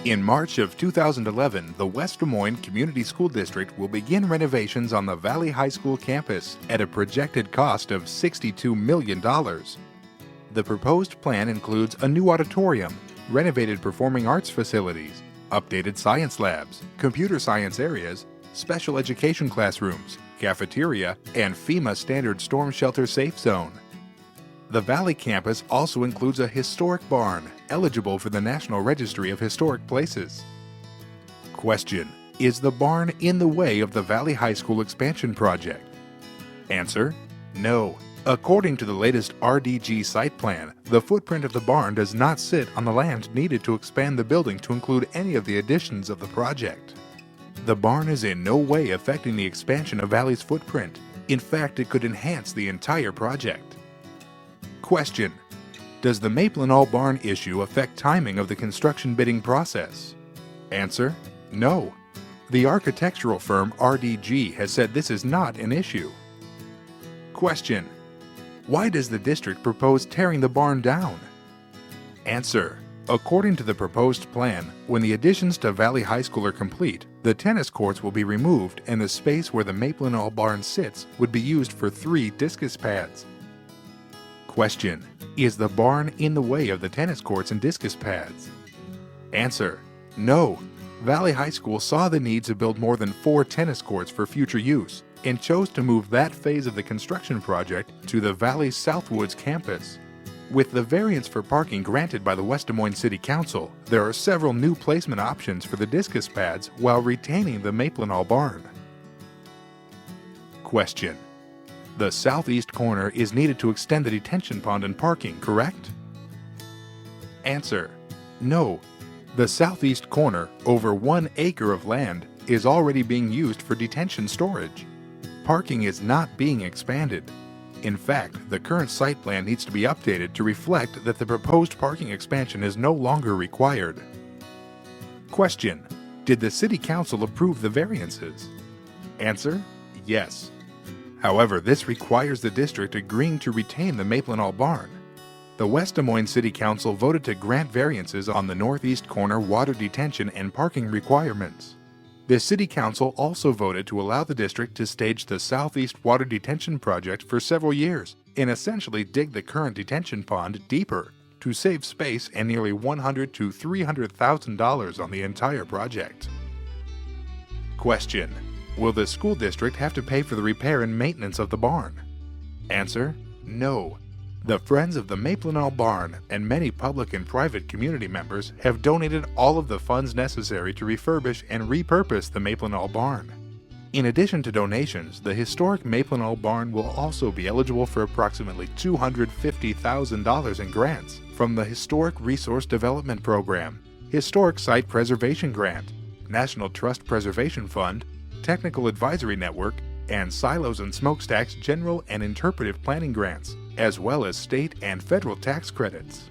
In March of 2011, the West Des Moines Community School District will begin renovations on the Valley High School campus at a projected cost of $62 million. The proposed plan includes a new auditorium, renovated performing arts facilities, updated science labs, computer science areas, special education classrooms, cafeteria, and FEMA standard storm shelter safe zone. The Valley campus also includes a historic barn, eligible for the National Registry of Historic Places. Question: is the barn in the way of the Valley High School expansion project? Answer: no. According to the latest RDG site plan, the footprint of the barn does not sit on the land needed to expand the building to include any of the additions of the project. The barn is in no way affecting the expansion of Valley's footprint. In fact, it could enhance the entire project. Question: does the Maplenol Barn issue affect timing of the construction bidding process? Answer: no. The architectural firm RDG has said this is not an issue. Question: why does the district propose tearing the barn down? Answer: according to the proposed plan, when the additions to Valley High School are complete, the tennis courts will be removed and the space where the Maplenol Barn sits would be used for 3 discus pads. Question: is the barn in the way of the tennis courts and discus pads? Answer: no. Valley High School saw the need to build more than 4 tennis courts for future use and chose to move that phase of the construction project to the Valley Southwoods campus. With the variance for parking granted by the West Des Moines City Council, there are several new placement options for the discus pads while retaining the Maplenol Barn. Question: the southeast corner is needed to extend the detention pond and parking, correct? Answer: no. The southeast corner, over 1 acre of land, is already being used for detention storage. Parking is not being expanded. In fact, the current site plan needs to be updated to reflect that the proposed parking expansion is no longer required. Question: did the City Council approve the variances? Answer: yes. However, this requires the district agreeing to retain the Maplenol Barn. The West Des Moines City Council voted to grant variances on the northeast corner water detention and parking requirements. The City Council also voted to allow the district to stage the southeast water detention project for several years and essentially dig the current detention pond deeper to save space and nearly $100,000 to $300,000 on the entire project. Question: will the school district have to pay for the repair and maintenance of the barn? Answer: no. The Friends of the Maplenol Barn and many public and private community members have donated all of the funds necessary to refurbish and repurpose the Maplenol Barn. In addition to donations, the historic Maplenol Barn will also be eligible for approximately $250,000 in grants from the Historic Resource Development Program, Historic Site Preservation Grant, National Trust Preservation Fund, Technical Advisory Network, and Silos and Smokestacks General and Interpretive Planning Grants, as well as state and federal tax credits.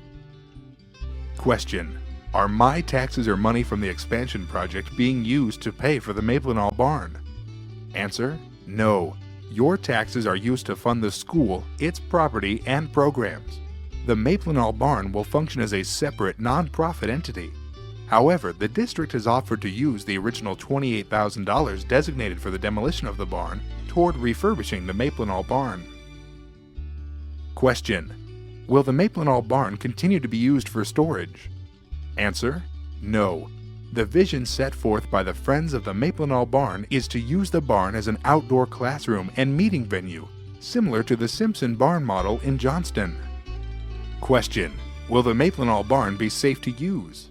Question: are my taxes or money from the expansion project being used to pay for the Maplenol Barn? Answer: no. Your taxes are used to fund the school, its property, and programs. The Maplenol Barn will function as a separate, non-profit entity. However, the district has offered to use the original $28,000 designated for the demolition of the barn toward refurbishing the Maplenol Barn. Question: will the Maplenol Barn continue to be used for storage? Answer: no. The vision set forth by the Friends of the Maplenol Barn is to use the barn as an outdoor classroom and meeting venue, similar to the Simpson Barn model in Johnston. Question: will the Maplenol Barn be safe to use?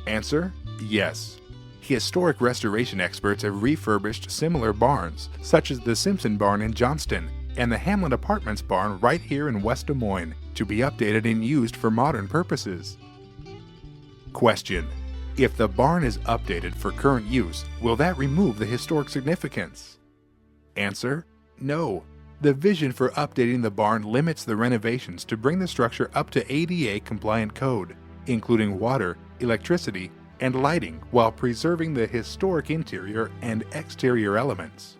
Answer: yes. Historic restoration experts have refurbished similar barns, such as the Simpson Barn in Johnston and the Hamlin Apartments Barn right here in West Des Moines, to be updated and used for modern purposes. Question: if the barn is updated for current use, will that remove the historic significance? Answer: no. The vision for updating the barn limits the renovations to bring the structure up to ADA compliant code, including water, electricity, and lighting, while preserving the historic interior and exterior elements.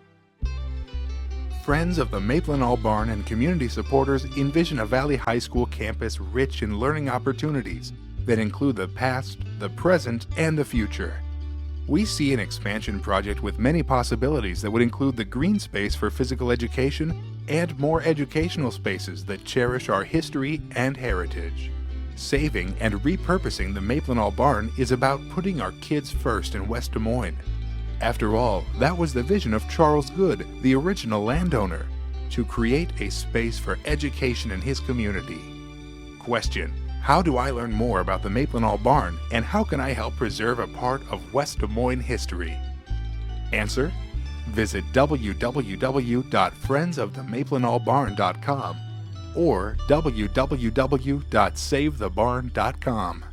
Friends of the Maplenol Barn and community supporters envision a Valley High School campus rich in learning opportunities, that include the past, the present, and the future. We see an expansion project with many possibilities that would include the green space for physical education and more educational spaces that cherish our history and heritage. Saving and repurposing the Maplenol Barn is about putting our kids first in West Des Moines. After all, that was the vision of Charles Good, the original landowner, to create a space for education in his community. Question: how do I learn more about the Maplenol Barn, and how can I help preserve a part of West Des Moines history? Answer: visit www.friendsofthemaplenolbarn.com or www.savethebarn.com.